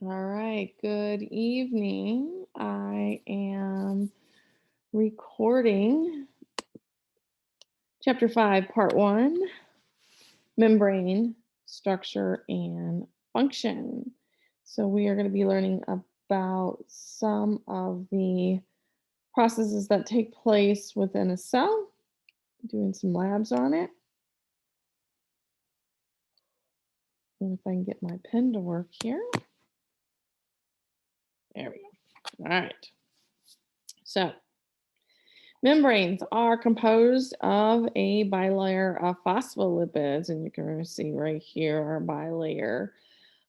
All right, good evening. I am recording chapter 5, part 1, membrane structure and function. So, we are going to be learning about some of the processes that take place within a cell, doing some labs on it. And if I can get my pen to work here, there we go. All right. So, membranes are composed of a bilayer of phospholipids, and you can see right here our bilayer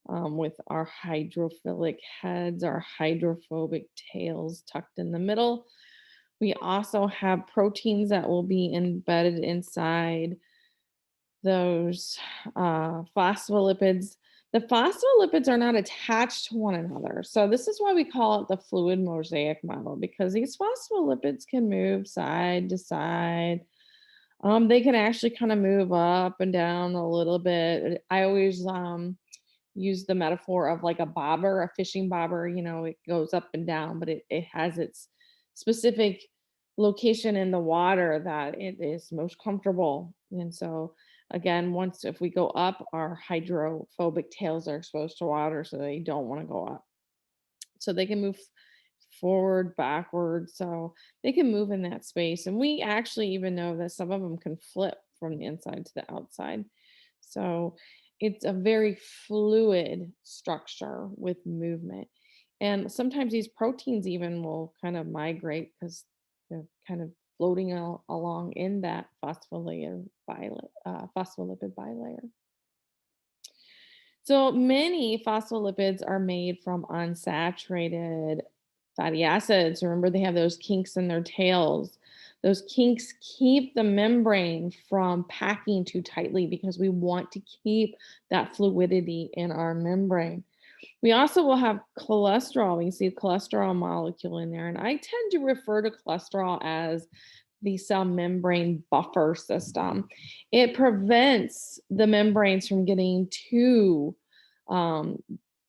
with our hydrophilic heads, our hydrophobic tails tucked in the middle. We also have proteins that will be embedded inside those phospholipids. The phospholipids are not attached to one another. So, this is why we call it the fluid mosaic model because these phospholipids can move side to side. They can actually kind of move up and down a little bit. I always use the metaphor of like a bobber, a fishing bobber. It goes up and down, but it has its specific location in the water that it is most comfortable. And so, again, once if we go up, our hydrophobic tails are exposed to water, so they don't want to go up. So they can move forward, backward. So they can move in that space. And we actually even know that some of them can flip from the inside to the outside. So it's a very fluid structure with movement. And sometimes these proteins even will kind of migrate because they're kind of floating along in that phospholipid bilayer. So many phospholipids are made from unsaturated fatty acids. Remember, they have those kinks in their tails. Those kinks keep the membrane from packing too tightly because we want to keep that fluidity in our membrane. We also will have cholesterol. We can see a cholesterol molecule in there. And I tend to refer to cholesterol as the cell membrane buffer system. It prevents the membranes from getting too um,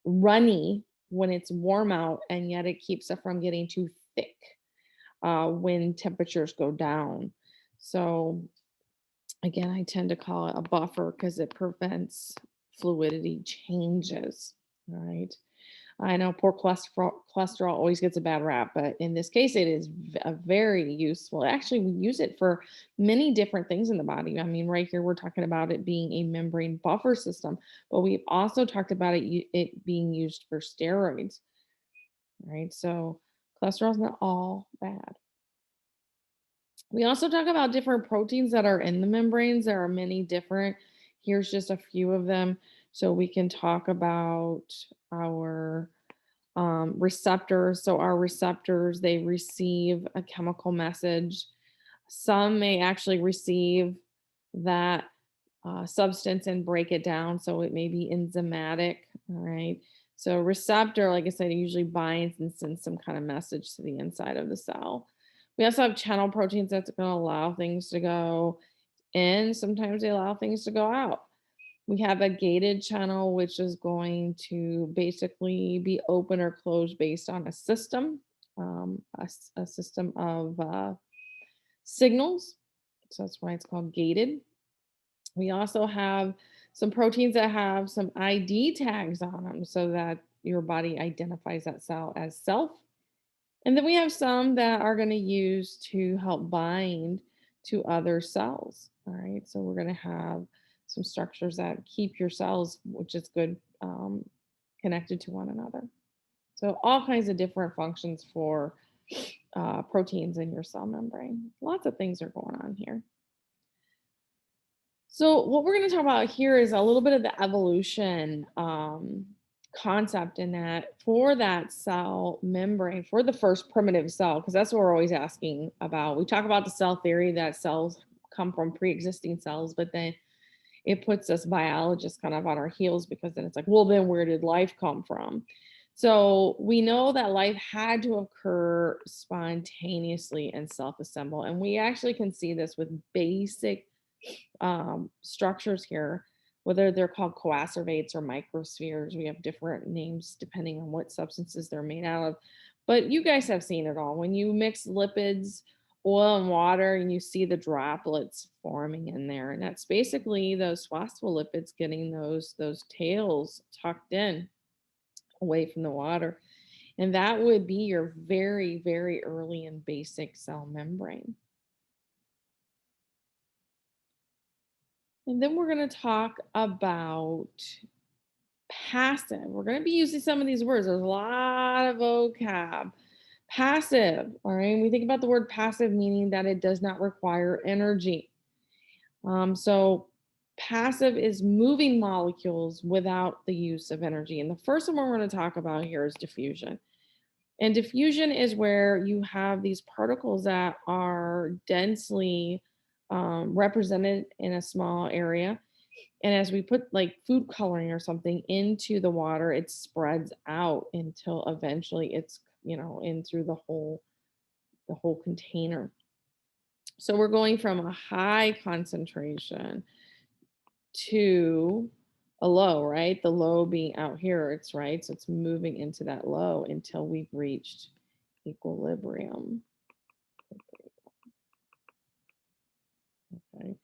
runny when it's warm out, and yet it keeps it from getting too thick when temperatures go down. So, again, I tend to call it a buffer because it prevents fluidity changes. Right. I know poor cholesterol always gets a bad rap, but in this case, it is a very useful. Actually, we use it for many different things in the body. I mean, right here, we're talking about it being a membrane buffer system, but we've also talked about it being used for steroids, right? So, cholesterol is not all bad. We also talk about different proteins that are in the membranes. There are many different. Here's just a few of them. So, we can talk about our receptors. So our receptors, they receive a chemical message. Some may actually receive that substance and break it down. So it may be enzymatic. All right. So receptor, like I said, usually binds and sends some kind of message to the inside of the cell. We also have channel proteins that's going to allow things to go in. Sometimes they allow things to go out. We have a gated channel, which is going to basically be open or closed based on a system, a system of signals. So that's why it's called gated. We also have some proteins that have some ID tags on them so that your body identifies that cell as self. And then we have some that are going to use to help bind to other cells. All right. So we're going to have some structures that keep your cells, which is good, connected to one another. So all kinds of different functions for proteins in your cell membrane. Lots of things are going on here. So what we're going to talk about here is a little bit of the evolution concept in that for that cell membrane, for the first primitive cell, because that's what we're always asking about. We talk about the cell theory that cells come from pre-existing cells, but then it puts us biologists kind of on our heels because then it's like, well, then where did life come from? So we know that life had to occur spontaneously and self-assemble. And we actually can see this with basic structures here whether they're called coacervates or microspheres. We have different names depending on what substances they're made out of. But you guys have seen it all. When you mix lipids, oil, and water, and you see the droplets forming in there, and that's basically those phospholipids getting those tails tucked in away from the water. And that would be your very, very early and basic cell membrane. And then we're going to talk about passive. We're going to be using some of these words. There's a lot of vocab. Passive, all right? We think about the word passive meaning that it does not require energy. So passive is moving molecules without the use of energy. And the first one we're going to talk about here is diffusion. And diffusion is where you have these particles that are densely represented in a small area. And as we put like food coloring or something into the water, it spreads out until eventually it's, in through the whole container. So we're going from a high concentration to a low, right? The low being out here, it's right. So it's moving into that low until we've reached equilibrium. Okay.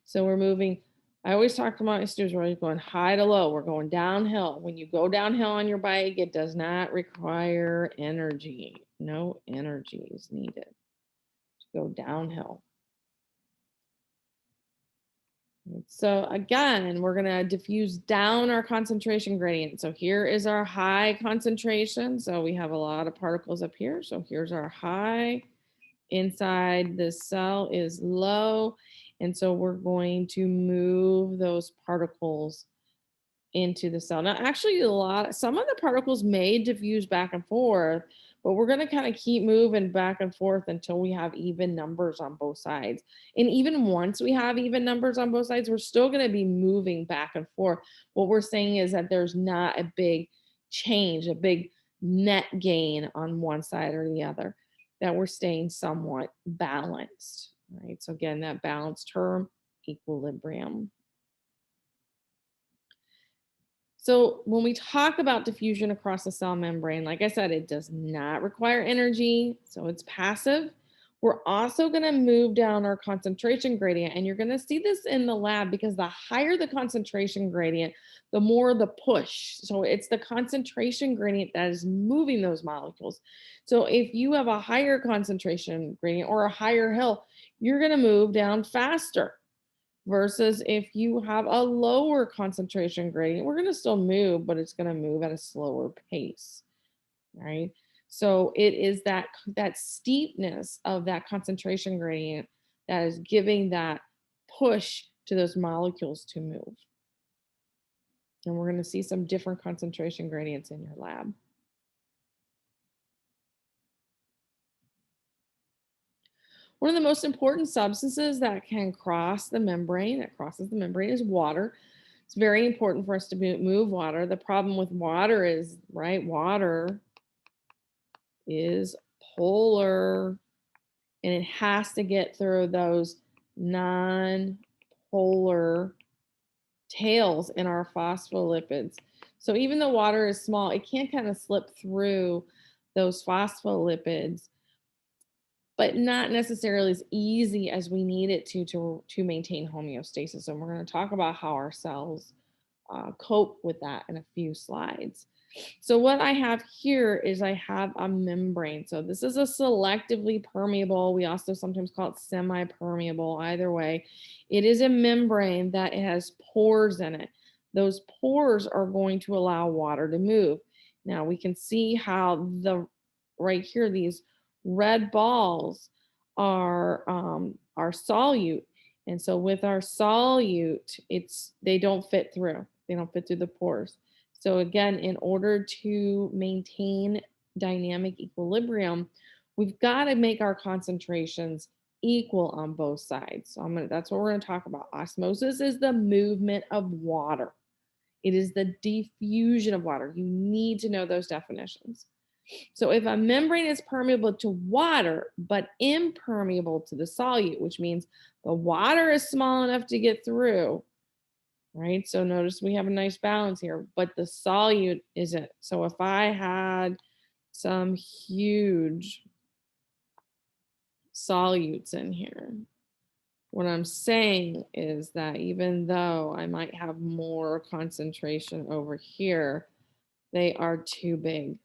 So we're moving. I always talk to my students, we're going high to low. We're going downhill. When you go downhill on your bike, it does not require energy. No energy is needed to go downhill. So again, we're going to diffuse down our concentration gradient. So here is our high concentration. So we have a lot of particles up here. So here's our high. Inside the cell is low. And so we're going to move those particles into the cell. Now, actually, some of the particles may diffuse back and forth, but we're going to kind of keep moving back and forth until we have even numbers on both sides. And even once we have even numbers on both sides, we're still going to be moving back and forth. What we're saying is that there's not a big change, a big net gain on one side or the other, that we're staying somewhat balanced, right? So again, that balanced term, equilibrium. So when we talk about diffusion across the cell membrane, like I said, it does not require energy, so it's passive. We're also going to move down our concentration gradient, and you're going to see this in the lab because the higher the concentration gradient, the more the push. So it's the concentration gradient that is moving those molecules. So if you have a higher concentration gradient or a higher hill, you're going to move down faster. Versus if you have a lower concentration gradient, we're going to still move, but it's going to move at a slower pace, right? So it is that steepness of that concentration gradient that is giving that push to those molecules to move. And we're going to see some different concentration gradients in your lab. One of the most important substances that can cross the membrane, that crosses the membrane, is water. It's very important for us to move water. The problem with water is, right, water is polar and it has to get through those non-polar tails in our phospholipids. So even though water is small, it can kind of slip through those phospholipids, but not necessarily as easy as we need it to maintain homeostasis. And we're going to talk about how our cells cope with that in a few slides. So what I have here is I have a membrane. So this is a selectively permeable. We also sometimes call it semi-permeable. Either way, it is a membrane that has pores in it. Those pores are going to allow water to move. Now we can see how right here, these red balls are solute. And so with our solute, they don't fit through. They don't fit through the pores. So again, in order to maintain dynamic equilibrium, we've got to make our concentrations equal on both sides. So that's what we're going to talk about. Osmosis is the movement of water. It is the diffusion of water. You need to know those definitions. So if a membrane is permeable to water, but impermeable to the solute, which means the water is small enough to get through, right? So notice we have a nice balance here, but the solute isn't. So if I had some huge solutes in here, what I'm saying is that even though I might have more concentration over here, they are too big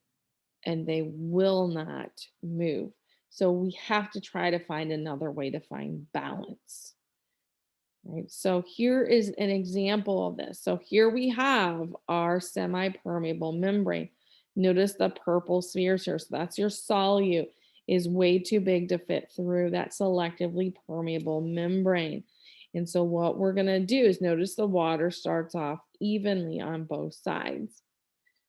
and they will not move. So we have to try to find another way to find balance. Right. So here is an example of this. So here we have our semi-permeable membrane. Notice the purple spheres here. So that's your solute is way too big to fit through that selectively permeable membrane. And so what we're going to do is notice the water starts off evenly on both sides.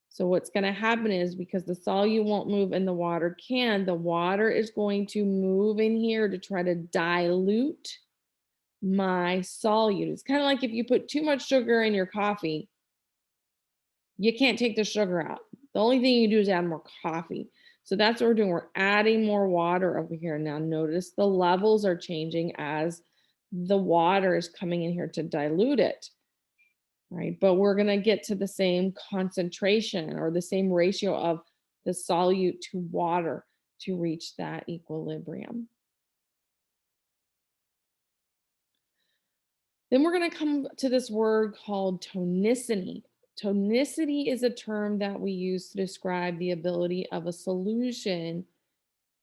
So what's going to happen is because the solute won't move and the water can, the water is going to move in here to try to dilute my solute. It's kind of like if you put too much sugar in your coffee, you can't take the sugar out. The only thing you do is add more coffee. So that's what we're doing. We're adding more water over here. Now notice the levels are changing as the water is coming in here to dilute it, right? But we're going to get to the same concentration or the same ratio of the solute to water to reach that equilibrium. Then we're going to come to this word called tonicity. Tonicity is a term that we use to describe the ability of a solution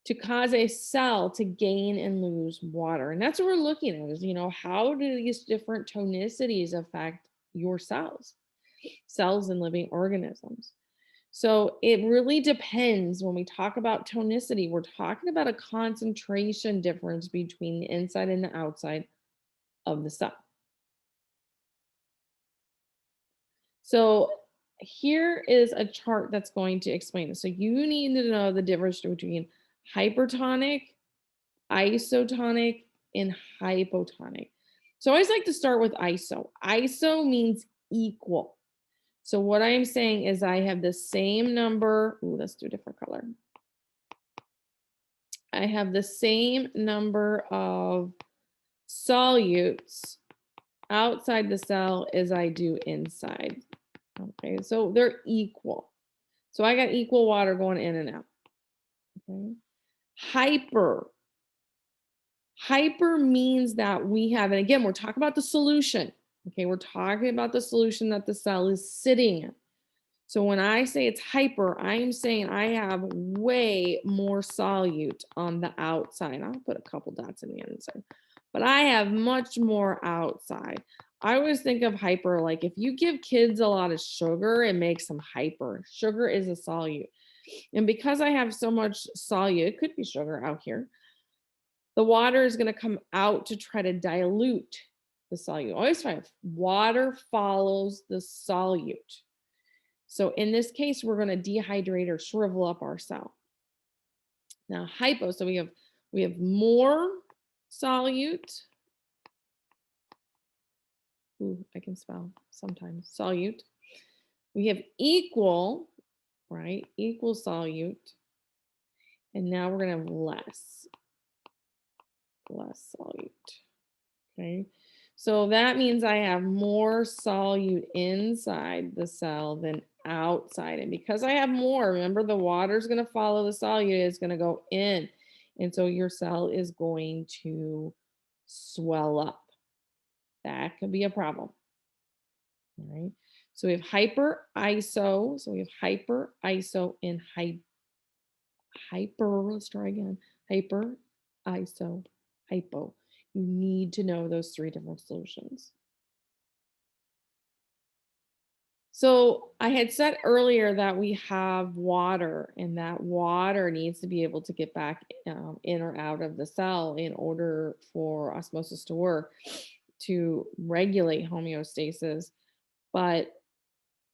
to cause a cell to gain and lose water. And that's what we're looking at is, how do these different tonicities affect your cells in living organisms? So it really depends when we talk about tonicity, we're talking about a concentration difference between the inside and the outside of the cell. So here is a chart that's going to explain this. So you need to know the difference between hypertonic, isotonic, and hypotonic. So I always like to start with iso. Iso means equal. So what I'm saying is I have the same number. Ooh, let's do a different color. I have the same number of solutes outside the cell as I do inside. Okay, so they're equal. So I got equal water going in and out. Okay. Hyper. Hyper means that we have, and again, we're talking about the solution. Okay, we're talking about the solution that the cell is sitting in. So when I say it's hyper, I'm saying I have way more solute on the outside. I'll put a couple dots in the inside, but I have much more outside. I always think of hyper like if you give kids a lot of sugar, it makes them hyper. Sugar is a solute. And because I have so much solute, it could be sugar out here, the water is going to come out to try to dilute the solute. Always find water follows the solute. So in this case, we're going to dehydrate or shrivel up our cell. Now hypo, so we have more solute. Ooh, I can spell sometimes. Solute. We have equal, right? Equal solute. And now we're going to have less solute. Okay. So that means I have more solute inside the cell than outside. And because I have more, remember the water is going to follow the solute, it's going to go in. And so your cell is going to swell up. That could be a problem. All right. So we have hyper iso. So we have hyper iso and hyper. Let's try again. Hyper iso hypo. You need to know those three different solutions. So I had said earlier that we have water and that water needs to be able to get back in or out of the cell in order for osmosis to work to regulate homeostasis. But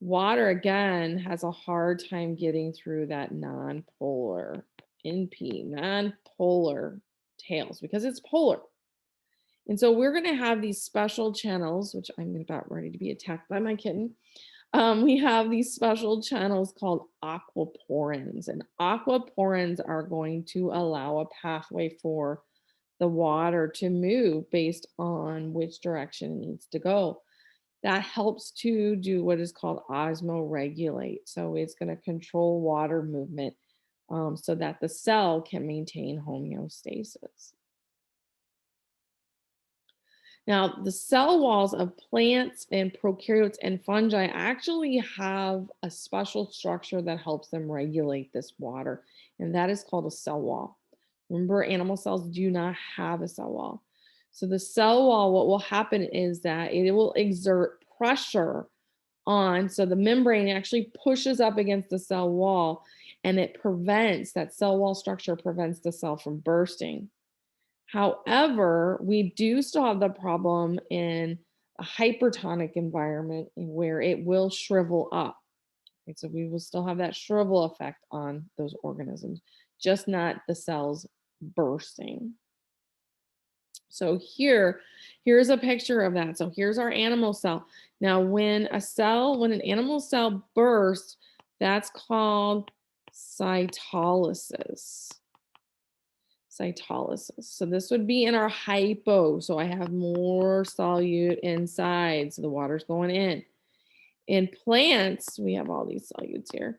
water again has a hard time getting through that non-polar non-polar tails because it's polar. And so we're going to have these special channels, which I'm about ready to be attacked by my kitten. We have these special channels called aquaporins, and aquaporins are going to allow a pathway for the water to move based on which direction it needs to go. That helps to do what is called osmoregulate. So it's going to control water movement so that the cell can maintain homeostasis. Now, the cell walls of plants and prokaryotes and fungi actually have a special structure that helps them regulate this water, and that is called a cell wall. Remember, animal cells do not have a cell wall. So, the cell wall, what will happen is that it will exert pressure on, so the membrane actually pushes up against the cell wall and it prevents that cell wall structure, prevents the cell from bursting. However, we do still have the problem in a hypertonic environment where it will shrivel up. Right? So we will still have that shrivel effect on those organisms, just not the cells bursting. So here's a picture of that. So here's our animal cell. Now, when an animal cell bursts, that's called cytolysis. Cytolysis. So this would be in our hypo. So I have more solute inside. So the water's going in. In plants, we have all these solutes here.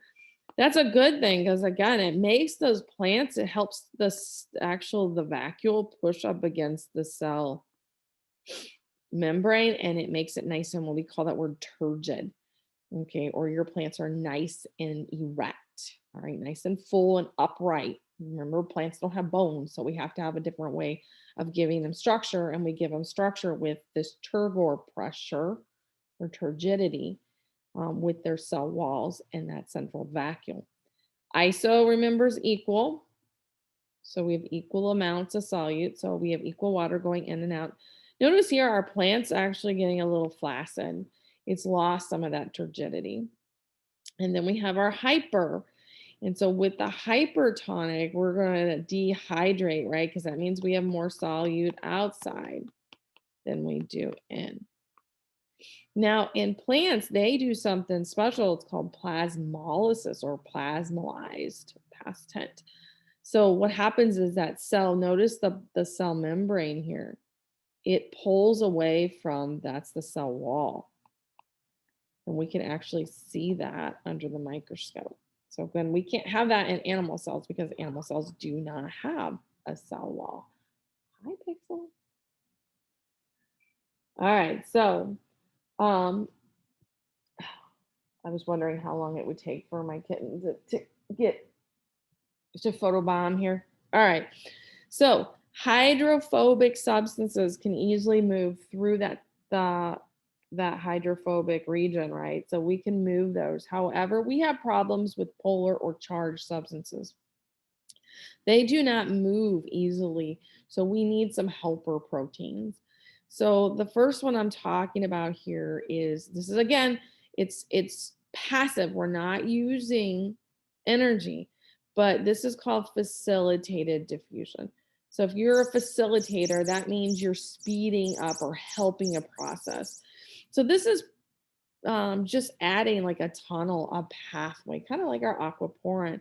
That's a good thing because again, it makes those plants, it helps the vacuole push up against the cell membrane and it makes it nice and what we call that word turgid. Okay, or your plants are nice and erect. All right, nice and full and upright. Remember, plants don't have bones, so we have to have a different way of giving them structure, and we give them structure with this turgor pressure or turgidity with their cell walls and that central vacuole. ISO remembers equal, so we have equal amounts of solute, so we have equal water going in and out. Notice here our plant's actually getting a little flaccid. It's lost some of that turgidity. And then we have our hyper. And so with the hypertonic, we're going to dehydrate, right? Because that means we have more solute outside than we do in. Now, in plants, they do something special. It's called plasmolysis or plasmolyzed, past tense. So what happens is that cell, notice the cell membrane here, it pulls away from, that's the cell wall. And we can actually see that under the microscope. So again, we can't have that in animal cells because animal cells do not have a cell wall. Hi, Pixel. All right, so um, I was wondering how long it would take for my kitten to get to photobomb here. All right, so hydrophobic substances can easily move through that hydrophobic region, right? So we can move those. However, we have problems with polar or charged substances. They do not move easily. So we need some helper proteins. So the first one I'm talking about here is, this is again, it's passive. We're not using energy, but this is called facilitated diffusion. So if you're a facilitator, that means you're speeding up or helping a process. So this is just adding like a tunnel, a pathway, kind of like our aquaporin.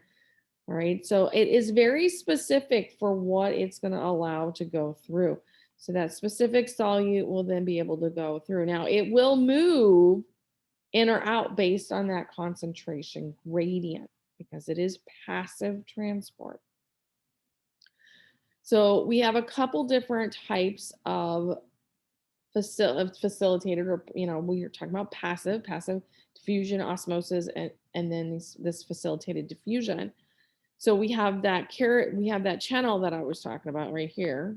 All right. So it is very specific for what it's going to allow to go through. So that specific solute will then be able to go through. Now it will move in or out based on that concentration gradient because it is passive transport. So we have a couple different types of facilitated, or we are talking about passive diffusion, osmosis, and then this facilitated diffusion. So we have that channel that I was talking about right here.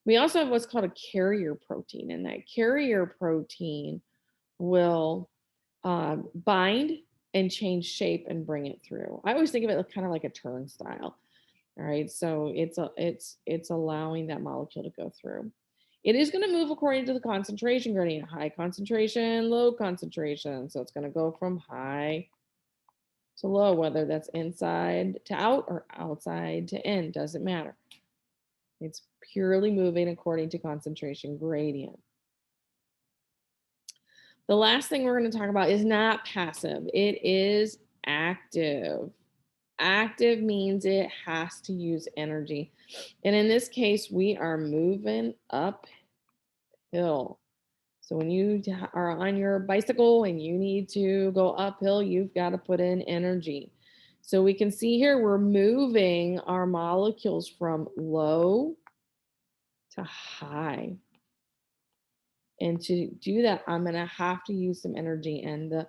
We also have what's called a carrier protein, and that carrier protein will bind and change shape and bring it through. I always think of it kind of like a turnstile. All right, so it's allowing that molecule to go through. It is going to move according to the concentration gradient, high concentration, low concentration. So it's going to go from high to low, whether that's inside to out or outside to in, doesn't matter. It's purely moving according to concentration gradient. The last thing we're going to talk about is not passive. It is active. Active means it has to use energy. And in this case, we are moving uphill. So when you are on your bicycle and you need to go uphill, you've got to put in energy. So we can see here we're moving our molecules from low to high. And to do that, I'm going to have to use some energy. And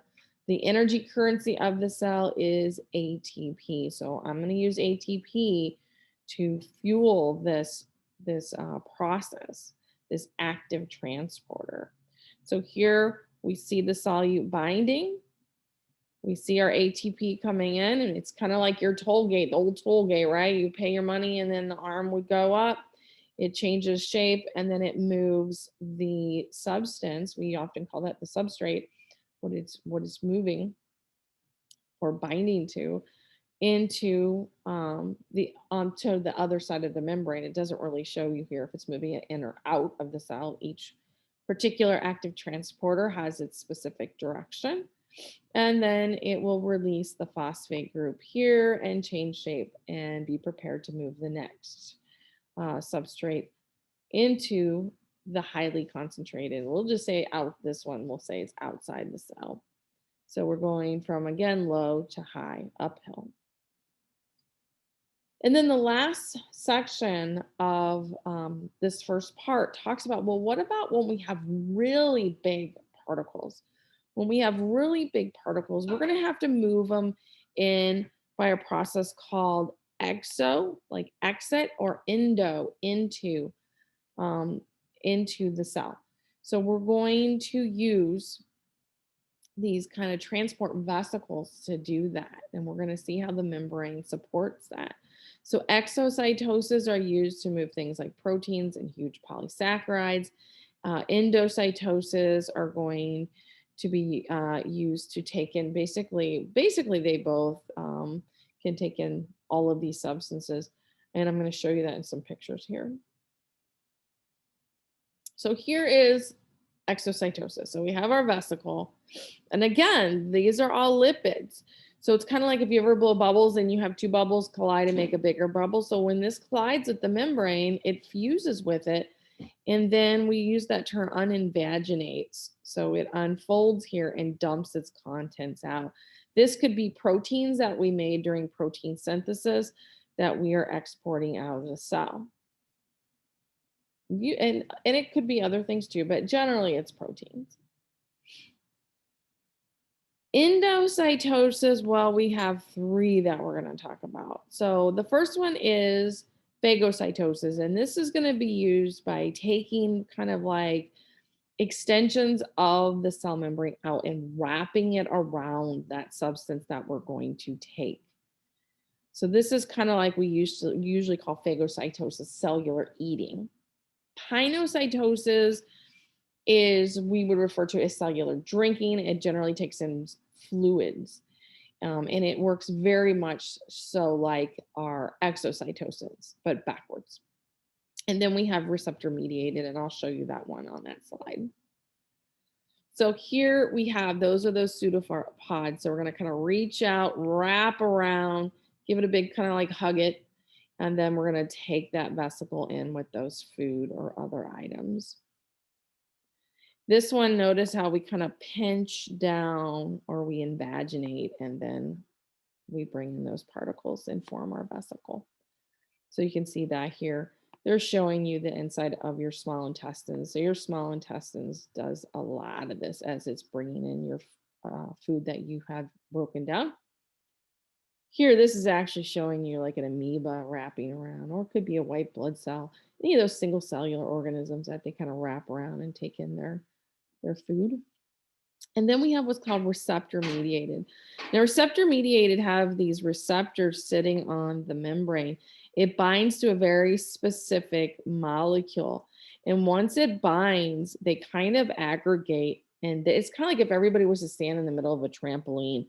the energy currency of the cell is ATP. So I'm going to use ATP to fuel this process, this active transporter. So here we see the solute binding. We see our ATP coming in, and it's kind of like your toll gate, the old toll gate, right? You pay your money and then the arm would go up. It changes shape and then it moves the substance. We often call that the substrate, what it's moving or binding to into the onto the other side of the membrane. It doesn't really show you here if it's moving it in or out of the cell. Each particular active transporter has its specific direction. And then it will release the phosphate group here and change shape and be prepared to move the next substrate into the highly concentrated. We'll just say out this one, we'll say it's outside the cell. So we're going from, again, low to high, uphill. And then the last section of this first part talks about, well, what about when we have really big particles? When we have really big particles, we're going to have to move them in by a process called exo, like exit, or endo, um, into the cell. So we're going to use these kind of transport vesicles to do that. And we're going to see how the membrane supports that. So exocytoses are used to move things like proteins and huge polysaccharides. Endocytoses are going to be used to take in basically they both can take in all of these substances. And I'm going to show you that in some pictures here. So here is exocytosis. So we have our vesicle. And again, these are all lipids. So it's kind of like if you ever blow bubbles and you have two bubbles collide and make a bigger bubble. So when this collides with the membrane, it fuses with it. And then we use that term uninvaginates. So it unfolds here and dumps its contents out. This could be proteins that we made during protein synthesis that we are exporting out of the cell. And it could be other things too, but generally it's proteins. Endocytosis, well, we have three that we're going to talk about. So the first one is phagocytosis, and this is going to be used by taking kind of like extensions of the cell membrane out and wrapping it around that substance that we're going to take. So this is kind of like we usually call phagocytosis cellular eating. Pinocytosis is we would refer to as cellular drinking. It generally takes in fluids. And it works very much so like our exocytosis, but backwards. And then we have receptor mediated, and I'll show you that one on that slide. So here we have, those are those pseudopods. So we're going to kind of reach out, wrap around, give it a big kind of like hug it. And then we're going to take that vesicle in with those food or other items. This one, notice how we kind of pinch down or we invaginate, and then we bring in those particles and form our vesicle. So you can see that here. They're showing you the inside of your small intestines. So your small intestines does a lot of this as it's bringing in your food that you have broken down. Here, this is actually showing you like an amoeba wrapping around, or it could be a white blood cell, any of those single cellular organisms that they kind of wrap around and take in their food. And then we have what's called receptor mediated. Now, receptor mediated have these receptors sitting on the membrane. It binds to a very specific molecule. And once it binds, they kind of aggregate. And it's kind of like if everybody was to stand in the middle of a trampoline,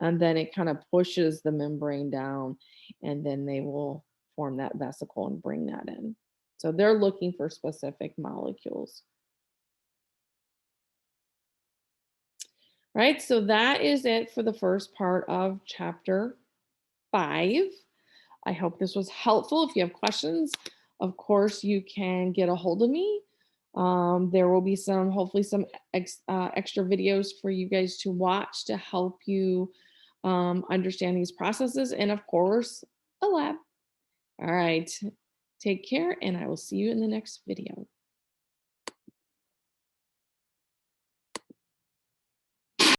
and then it kind of pushes the membrane down, and then they will form that vesicle and bring that in. So they're looking for specific molecules. Right, so that is it for the first part of chapter 5. I hope this was helpful. If you have questions, of course, you can get a hold of me. There will be some, hopefully, some extra videos for you guys to watch to help you understand these processes, and of course, a lab. All right. Take care, and I will see you in the next video.